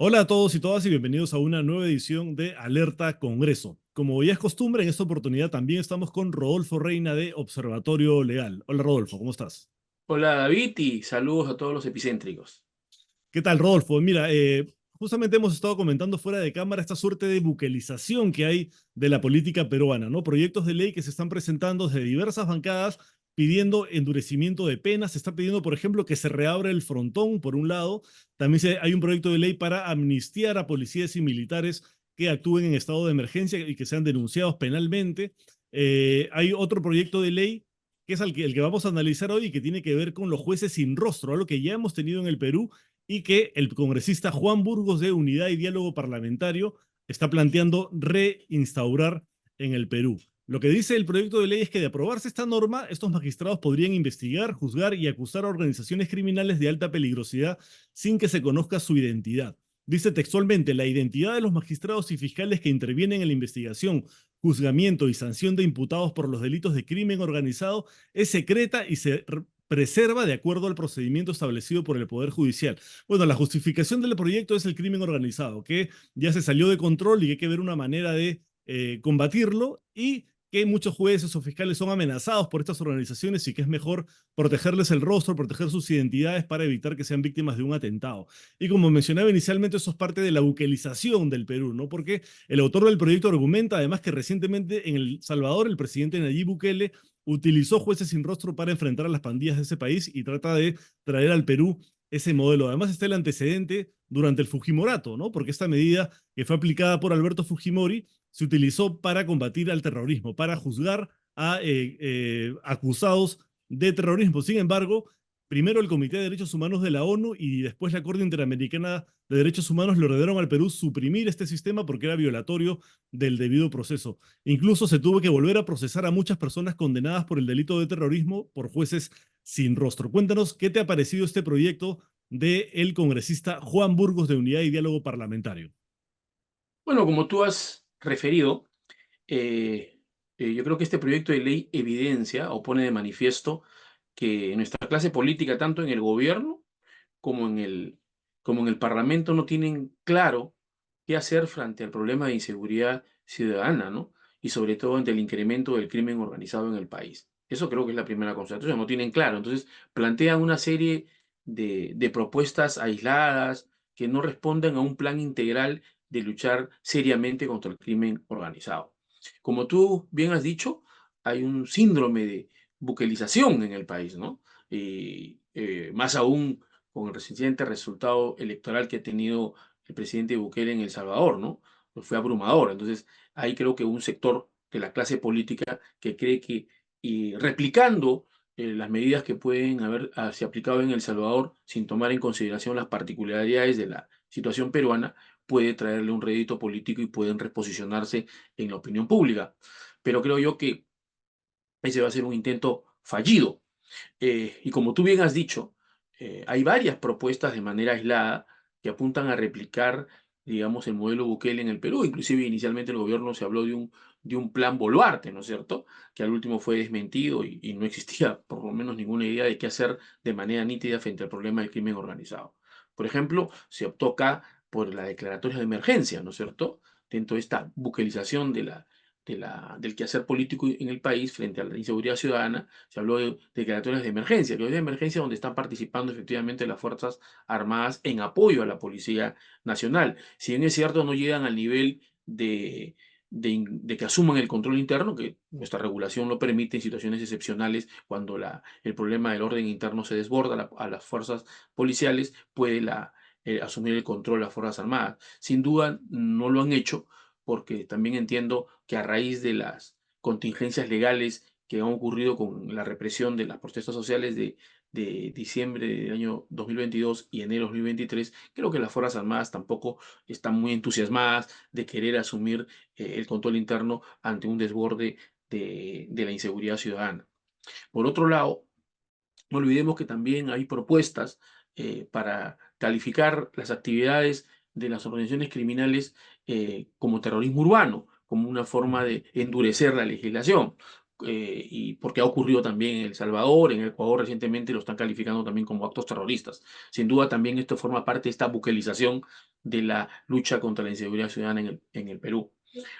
Hola a todos y todas y bienvenidos a una nueva edición de Alerta Congreso. Como ya es costumbre, en esta oportunidad también estamos con Rodolfo Reina de Observatorio Legal. Hola Rodolfo, ¿cómo estás? Hola David y saludos a todos los epicéntricos. ¿Qué tal Rodolfo? Mira, justamente hemos estado comentando fuera de cámara esta suerte de buquelización que hay de la política peruana, ¿no? Proyectos de ley que se están presentando desde diversas bancadas pidiendo endurecimiento de penas. Se está pidiendo, por ejemplo, que se reabra el frontón, por un lado. También hay un proyecto de ley para amnistiar a policías y militares que actúen en estado de emergencia y que sean denunciados penalmente. Hay otro proyecto de ley que es el que vamos a analizar hoy y que tiene que ver con los jueces sin rostro, algo que ya hemos tenido en el Perú y que el congresista Juan Burgos de Unidad y Diálogo Parlamentario está planteando reinstaurar en el Perú. Lo que dice el proyecto de ley es que de aprobarse esta norma, estos magistrados podrían investigar, juzgar y acusar a organizaciones criminales de alta peligrosidad sin que se conozca su identidad. Dice textualmente, la identidad de los magistrados y fiscales que intervienen en la investigación, juzgamiento y sanción de imputados por los delitos de crimen organizado es secreta y se preserva de acuerdo al procedimiento establecido por el Poder Judicial. Bueno, la justificación del proyecto es el crimen organizado, que ya se salió de control y que hay que ver una manera de combatirlo y que muchos jueces o fiscales son amenazados por estas organizaciones y que es mejor protegerles el rostro, proteger sus identidades para evitar que sean víctimas de un atentado. Y como mencionaba inicialmente, eso es parte de la buquelización del Perú, ¿no? Porque el autor del proyecto argumenta además que recientemente en El Salvador el presidente Nayib Bukele utilizó jueces sin rostro para enfrentar a las pandillas de ese país y trata de traer al Perú ese modelo. Además está el antecedente durante el Fujimorato, ¿no? Porque esta medida que fue aplicada por Alberto Fujimori se utilizó para combatir al terrorismo, para juzgar a acusados de terrorismo. Sin embargo, primero el Comité de Derechos Humanos de la ONU y después la Corte Interamericana de Derechos Humanos le ordenaron al Perú suprimir este sistema porque era violatorio del debido proceso. Incluso se tuvo que volver a procesar a muchas personas condenadas por el delito de terrorismo por jueces sin rostro. Cuéntanos qué te ha parecido este proyecto del congresista Juan Burgos de Unidad y Diálogo Parlamentario. Bueno, como tú has referido, eh, yo creo que este proyecto de ley evidencia o pone de manifiesto que nuestra clase política, tanto en el gobierno como como en el Parlamento, no tienen claro qué hacer frente al problema de inseguridad ciudadana, ¿no? Y sobre todo ante el incremento del crimen organizado en el país. Eso creo que es la primera constatación, no tienen claro. Entonces, plantean una serie de propuestas aisladas que no responden a un plan integral de luchar seriamente contra el crimen organizado. Como tú bien has dicho, hay un síndrome de buquelización en el país, ¿no? Y más aún con el reciente resultado electoral que ha tenido el presidente Bukele en El Salvador, ¿no? Pues fue abrumador. Entonces, ahí creo que un sector de la clase política que cree que y replicando las medidas que pueden haberse aplicado en El Salvador sin tomar en consideración las particularidades de la situación peruana, puede traerle un rédito político y pueden reposicionarse en la opinión pública. Pero creo yo que ese va a ser un intento fallido. Y como tú bien has dicho, hay varias propuestas de manera aislada que apuntan a replicar, digamos, el modelo Bukele en el Perú. Inclusive inicialmente el gobierno se habló de un plan Boluarte, ¿no es cierto? Que al último fue desmentido y no existía por lo menos ninguna idea de qué hacer de manera nítida frente al problema del crimen organizado. Por ejemplo, se optó acá por la declaratoria de emergencia, ¿no es cierto? Dentro de esta buquelización del quehacer político en el país frente a la inseguridad ciudadana, se habló de declaratorias de emergencia, que es de emergencia donde están participando efectivamente las Fuerzas Armadas en apoyo a la Policía Nacional. Si bien es cierto, no llegan al nivel de que asuman el control interno, que nuestra regulación lo permite en situaciones excepcionales, cuando el problema del orden interno se desborda a las fuerzas policiales, puede asumir el control las Fuerzas Armadas. Sin duda, no lo han hecho porque también entiendo que a raíz de las contingencias legales que han ocurrido con la represión de las protestas sociales de diciembre del año 2022 y enero de 2023, creo que las Fuerzas Armadas tampoco están muy entusiasmadas de querer asumir el control interno ante un desborde de la inseguridad ciudadana. Por otro lado, no olvidemos que también hay propuestas para calificar las actividades de las organizaciones criminales como terrorismo urbano, como una forma de endurecer la legislación. y porque ha ocurrido también en El Salvador, en Ecuador recientemente lo están calificando también como actos terroristas. Sin duda también esto forma parte de esta buquelización de la lucha contra la inseguridad ciudadana en el Perú.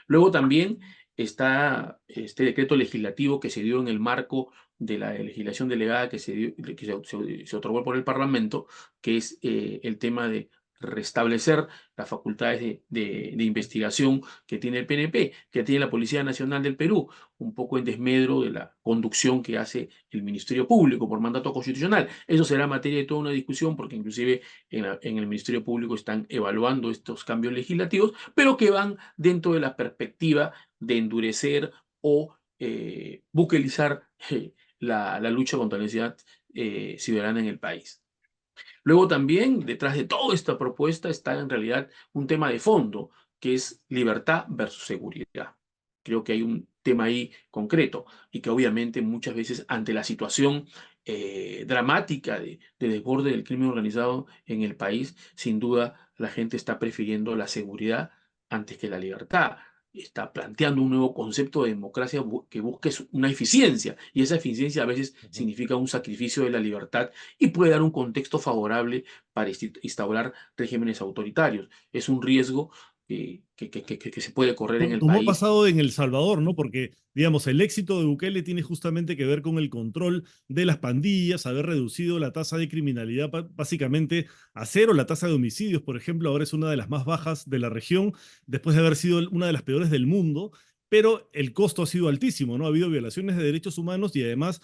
Luego también está este decreto legislativo que se dio en el marco de la legislación delegada que se otorgó por el Parlamento, que es el tema de restablecer las facultades de investigación que tiene el PNP, que tiene la Policía Nacional del Perú, un poco en desmedro de la conducción que hace el Ministerio Público por mandato constitucional. Eso será materia de toda una discusión, porque inclusive en el Ministerio Público están evaluando estos cambios legislativos, pero que van dentro de la perspectiva de endurecer o buquelizar la lucha contra la inseguridad ciudadana en el país. Luego también, detrás de toda esta propuesta está en realidad un tema de fondo, que es libertad versus seguridad. Creo que hay un tema ahí concreto y que obviamente muchas veces ante la situación dramática de desborde del crimen organizado en el país, sin duda la gente está prefiriendo la seguridad antes que la libertad. Está planteando un nuevo concepto de democracia que busque una eficiencia, y esa eficiencia a veces Ujú. significa un sacrificio de la libertad y puede dar un contexto favorable para instaurar regímenes autoritarios. Es un riesgo que se puede correr en el Como ha país. pasado en El Salvador, ¿no? Porque, digamos, el éxito de Bukele tiene justamente que ver con el control de las pandillas, haber reducido la tasa de criminalidad básicamente a cero, la tasa de homicidios, por ejemplo, ahora es una de las más bajas de la región, después de haber sido una de las peores del mundo, pero el costo ha sido altísimo, ¿no? Ha habido violaciones de derechos humanos y además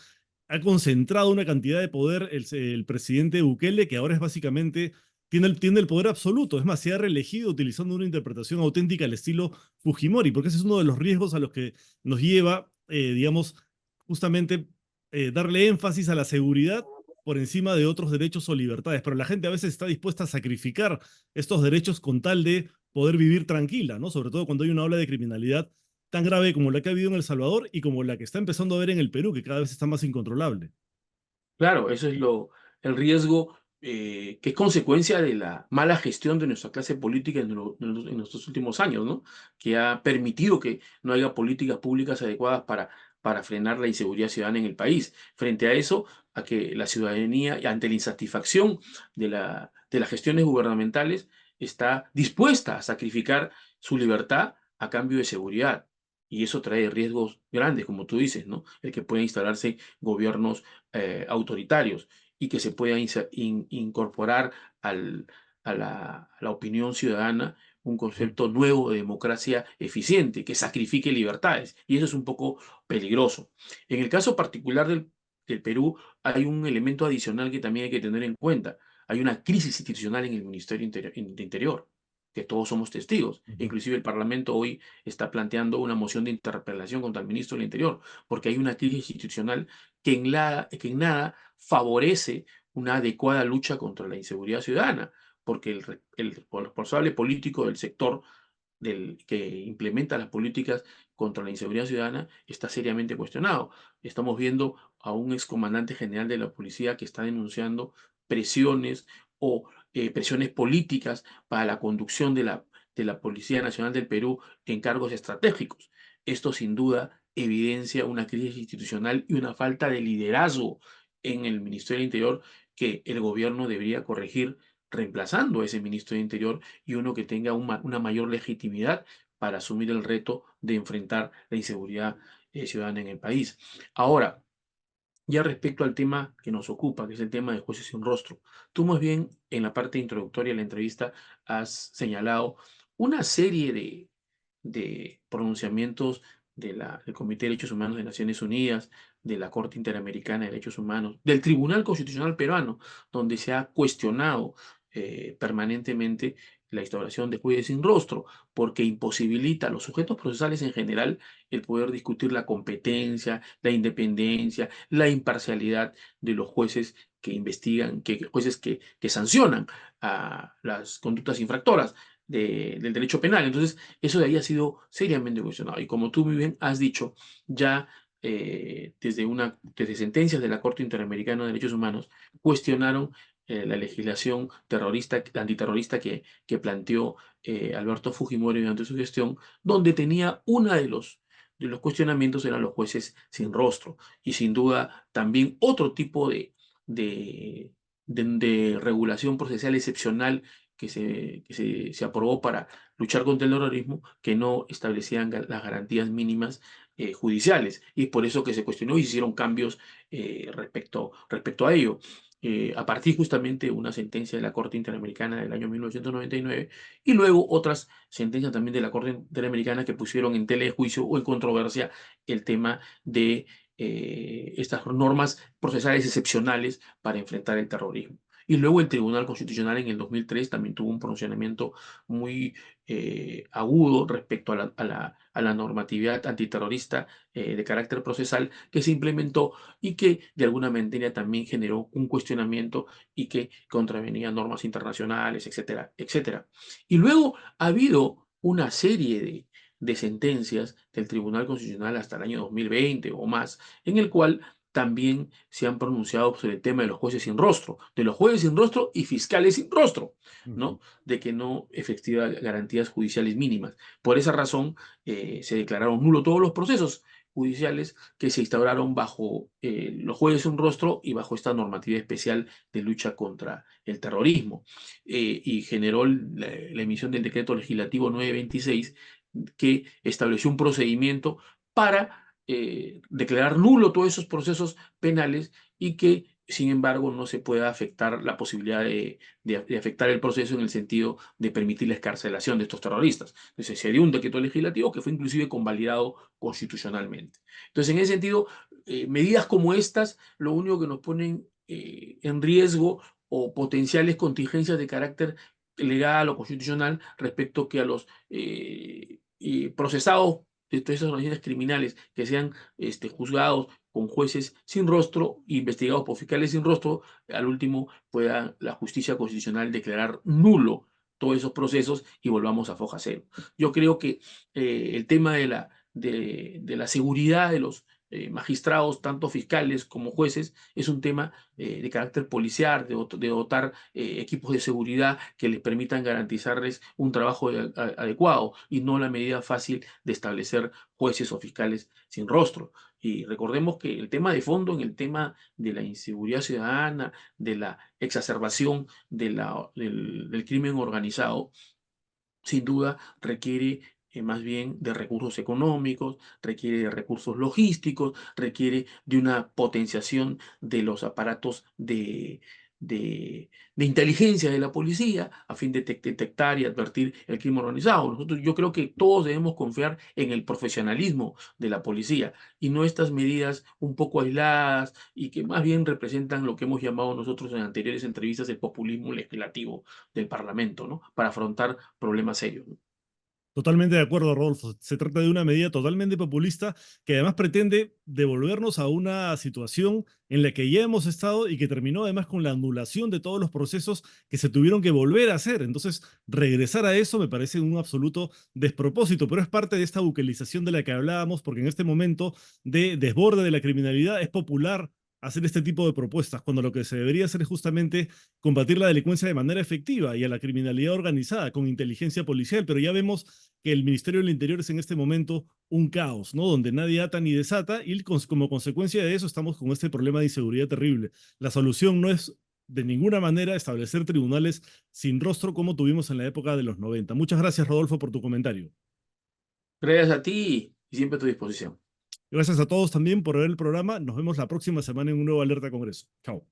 ha concentrado una cantidad de poder el presidente Bukele que ahora es básicamente tiene el poder absoluto. Es más, se ha reelegido utilizando una interpretación auténtica al estilo Fujimori, porque ese es uno de los riesgos a los que nos lleva, digamos, justamente darle énfasis a la seguridad por encima de otros derechos o libertades. Pero la gente a veces está dispuesta a sacrificar estos derechos con tal de poder vivir tranquila, ¿no? Sobre todo cuando hay una ola de criminalidad tan grave como la que ha habido en El Salvador y como la que está empezando a haber en el Perú, que cada vez está más incontrolable. Claro, eso es el riesgo que es consecuencia de la mala gestión de nuestra clase política en nuestros últimos años, ¿no? Que ha permitido que no haya políticas públicas adecuadas para frenar la inseguridad ciudadana en el país. Frente a eso, a que la ciudadanía, y ante la insatisfacción de las gestiones gubernamentales, está dispuesta a sacrificar su libertad a cambio de seguridad. Y eso trae riesgos grandes, como tú dices, ¿no? El que pueda instalarse gobiernos autoritarios y que se pueda incorporar al, a la opinión ciudadana un Ujú. concepto nuevo de democracia eficiente, que sacrifique libertades. Y eso es un poco peligroso. En el caso particular del Perú, hay un elemento adicional que también hay que tener en cuenta. Hay una crisis institucional en el Ministerio de Interior, que todos somos testigos. Ujú. Inclusive el Parlamento hoy está planteando una moción de interpelación contra el ministro del Interior, porque hay una crisis institucional que en nada favorece una adecuada lucha contra la inseguridad ciudadana, porque el responsable político del sector que implementa las políticas contra la inseguridad ciudadana está seriamente cuestionado. Estamos viendo a un excomandante general de la policía que está denunciando presiones o presiones políticas para la conducción de la Policía Nacional del Perú en cargos estratégicos. Esto sin duda evidencia una crisis institucional y una falta de liderazgo en el Ministerio del Interior que el gobierno debería corregir reemplazando a ese ministro de Interior y uno que tenga una mayor legitimidad para asumir el reto de enfrentar la inseguridad ciudadana en el país. Ahora, ya respecto al tema que nos ocupa, que es el tema de jueces sin rostro, tú más bien en la parte introductoria de la entrevista has señalado una serie de pronunciamientos del Comité de Derechos Humanos de Naciones Unidas, de la Corte Interamericana de Derechos Humanos, del Tribunal Constitucional Peruano, donde se ha cuestionado permanentemente la instauración de jueces sin rostro, porque imposibilita a los sujetos procesales en general el poder discutir la competencia, la independencia, la imparcialidad de los jueces que investigan, jueces que sancionan a las conductas infractoras del derecho penal. Entonces, eso de ahí ha sido seriamente cuestionado. Y como tú muy bien has dicho, ya desde sentencias de la Corte Interamericana de Derechos Humanos, cuestionaron la legislación terrorista, antiterrorista que planteó Alberto Fujimori durante su gestión, donde tenía una de los cuestionamientos eran los jueces sin rostro. Y sin duda también otro tipo de, de regulación procesal excepcional se aprobó para luchar contra el terrorismo, que no establecían las garantías mínimas judiciales. Y es por eso que se cuestionó y se hicieron cambios respecto a ello. A partir justamente de una sentencia de la Corte Interamericana del año 1999 y luego otras sentencias también de la Corte Interamericana que pusieron en tela de juicio o en controversia el tema de estas normas procesales excepcionales para enfrentar el terrorismo. Y luego el Tribunal Constitucional en el 2003 también tuvo un pronunciamiento muy agudo respecto a la normatividad antiterrorista de carácter procesal que se implementó y que de alguna manera también generó un cuestionamiento y que contravenía normas internacionales, etcétera, etcétera. Y luego ha habido una serie de sentencias del Tribunal Constitucional hasta el año 2020 o más, en el cual también se han pronunciado sobre el tema de los jueces sin rostro, de los jueces sin rostro y fiscales sin rostro, Ujú. ¿no? De que no efectiva garantías judiciales mínimas. Por esa razón, se declararon nulos todos los procesos judiciales que se instauraron bajo los jueces sin rostro y bajo esta normativa especial de lucha contra el terrorismo. Y generó la emisión del decreto legislativo 926 que estableció un procedimiento para declarar nulo todos esos procesos penales y que, sin embargo, no se pueda afectar la posibilidad de afectar el proceso en el sentido de permitir la escarcelación de estos terroristas. Entonces, se dio un decreto legislativo que fue inclusive convalidado constitucionalmente. Entonces, en ese sentido, medidas como estas, lo único que nos ponen en riesgo o potenciales contingencias de carácter legal o constitucional respecto que a los procesados de todas esas organizaciones criminales que sean juzgados con jueces sin rostro, investigados por fiscales sin rostro, al último pueda la justicia constitucional declarar nulo todos esos procesos y volvamos a foja cero. Yo creo que el tema de la seguridad de los magistrados, tanto fiscales como jueces, es un tema de carácter policial, de dotar equipos de seguridad que les permitan garantizarles un trabajo adecuado y no la medida fácil de establecer jueces o fiscales sin rostro. Y recordemos que el tema de fondo en el tema de la inseguridad ciudadana, de la exacerbación del crimen organizado, sin duda requiere más bien de recursos económicos, requiere de recursos logísticos, requiere de una potenciación de los aparatos de inteligencia de la policía a fin de detectar y advertir el crimen organizado. Yo creo que todos debemos confiar en el profesionalismo de la policía y no estas medidas un poco aisladas y que más bien representan lo que hemos llamado nosotros en anteriores entrevistas el populismo legislativo del Parlamento, ¿no? Para afrontar problemas serios, ¿no? Totalmente de acuerdo, Rodolfo. Se trata de una medida totalmente populista que además pretende devolvernos a una situación en la que ya hemos estado y que terminó además con la anulación de todos los procesos que se tuvieron que volver a hacer. Entonces, regresar a eso me parece un absoluto despropósito, pero es parte de esta buquelización de la que hablábamos, porque en este momento de desborde de la criminalidad es popular hacer este tipo de propuestas, cuando lo que se debería hacer es justamente combatir la delincuencia de manera efectiva y a la criminalidad organizada con inteligencia policial, pero ya vemos que el Ministerio del Interior es en este momento un caos, ¿no? Donde nadie ata ni desata y como consecuencia de eso estamos con este problema de inseguridad terrible. La solución no es de ninguna manera establecer tribunales sin rostro como tuvimos en la época de los 90. Muchas gracias, Rodolfo, por tu comentario. Gracias a ti y siempre a tu disposición. Gracias a todos también por ver el programa. Nos vemos la próxima semana en un nuevo Alerta Congreso. Chao.